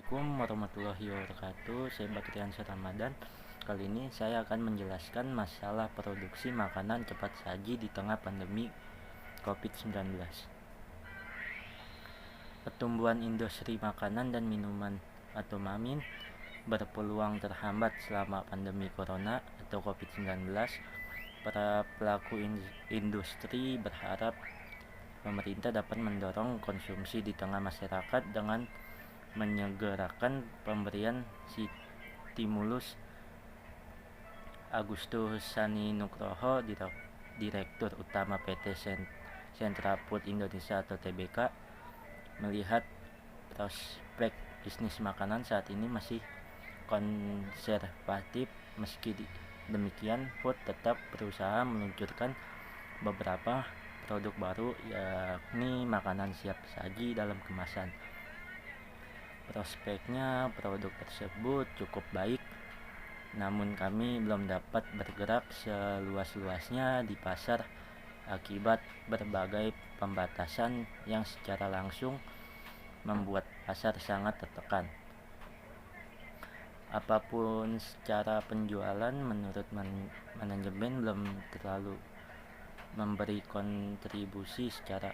Assalamualaikum warahmatullahi wabarakatuh. Saya Bakrian Ramadan. Kali ini saya akan menjelaskan masalah produksi makanan cepat saji di tengah pandemi COVID-19. Pertumbuhan industri makanan dan minuman atau MAMIN berpeluang terhambat selama pandemi corona atau COVID-19. Para pelaku industri berharap pemerintah dapat mendorong konsumsi di tengah masyarakat dengan menyegerakan pemberian stimulus. Agustus Sani Nugroho, Direktur Utama PT Sentra Food Indonesia atau TBK, melihat prospek bisnis makanan saat ini masih konservatif. Meski demikian, Food tetap berusaha meluncurkan beberapa produk baru, yakni makanan siap saji dalam kemasan. Prospeknya produk tersebut cukup baik, namun kami belum dapat bergerak seluas-luasnya di pasar akibat berbagai pembatasan yang secara langsung membuat pasar sangat tertekan. Apapun secara penjualan, menurut manajemen belum terlalu memberi kontribusi secara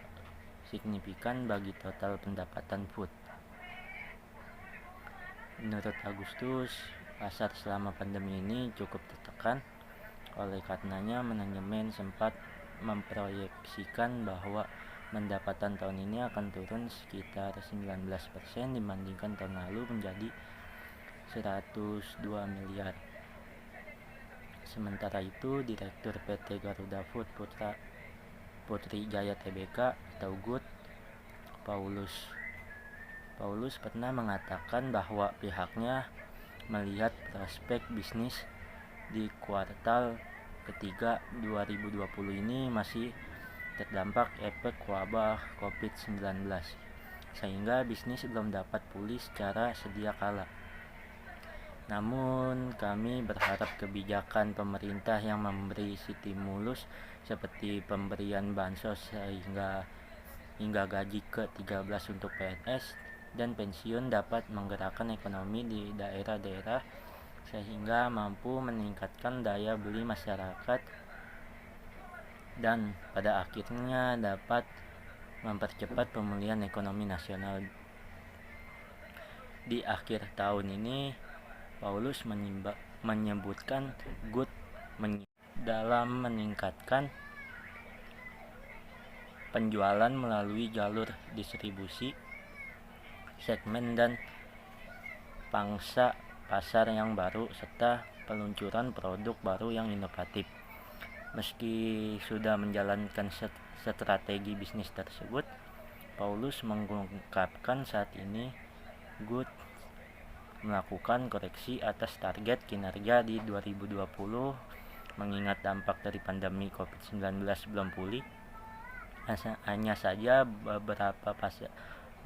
signifikan bagi total pendapatan Food. Menurut Agustus, pasar selama pandemi ini cukup tertekan. Oleh karenanya, manajemen sempat memproyeksikan bahwa pendapatan tahun ini akan turun sekitar 19% dibandingkan tahun lalu menjadi 102 miliar. Sementara itu, Direktur PT Garuda Food Putri Jaya Tbk atau GUT, Paulus pernah mengatakan bahwa pihaknya melihat prospek bisnis di kuartal ketiga 2020 ini masih terdampak efek wabah COVID-19, sehingga bisnis belum dapat pulih secara sedia kala. Namun kami berharap kebijakan pemerintah yang memberi stimulus seperti pemberian bansos hingga gaji ke-13 untuk PNS dan pensiun dapat menggerakkan ekonomi di daerah-daerah sehingga mampu meningkatkan daya beli masyarakat dan pada akhirnya dapat mempercepat pemulihan ekonomi nasional. Di akhir tahun ini, Paulus menyebutkan GUT dalam meningkatkan penjualan melalui jalur distribusi, segmen dan pangsa pasar yang baru, serta peluncuran produk baru yang inovatif. Meski sudah menjalankan strategi bisnis tersebut, Paulus mengungkapkan saat ini GUT melakukan koreksi atas target kinerja di 2020 mengingat dampak dari pandemi COVID-19 belum pulih. Hanya saja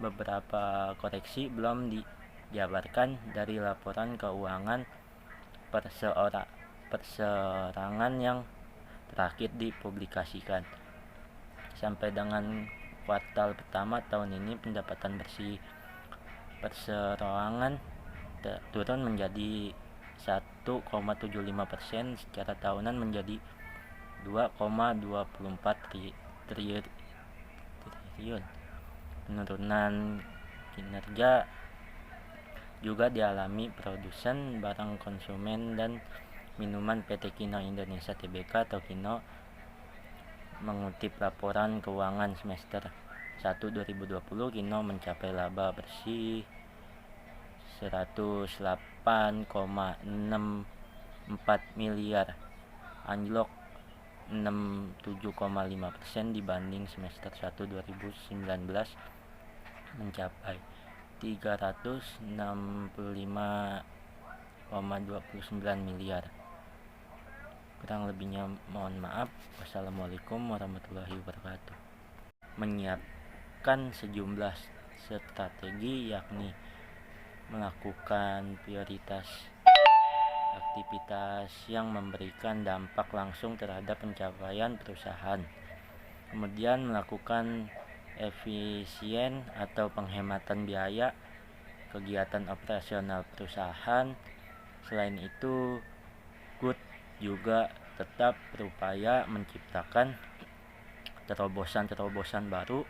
beberapa koreksi belum dijabarkan dari laporan keuangan perseorangan yang terakhir dipublikasikan. Sampai dengan kuartal pertama tahun ini, pendapatan bersih perseorangan turun menjadi 1,75%, secara tahunan menjadi 2,24 triliun. Penurunan kinerja juga dialami produsen barang konsumen dan minuman PT Kino Indonesia Tbk atau Kino. Mengutip laporan keuangan semester 1 2020, Kino mencapai laba bersih 108,64 miliar, anjlok 67,5% dibanding semester 1 2019 mencapai 365,29 miliar. Kurang lebihnya mohon maaf. Wassalamualaikum warahmatullahi wabarakatuh. Menyiapkan sejumlah strategi, yakni melakukan prioritas aktivitas yang memberikan dampak langsung terhadap pencapaian perusahaan, kemudian melakukan efisien atau penghematan biaya kegiatan operasional perusahaan. Selain itu, Good juga tetap berupaya menciptakan terobosan-terobosan baru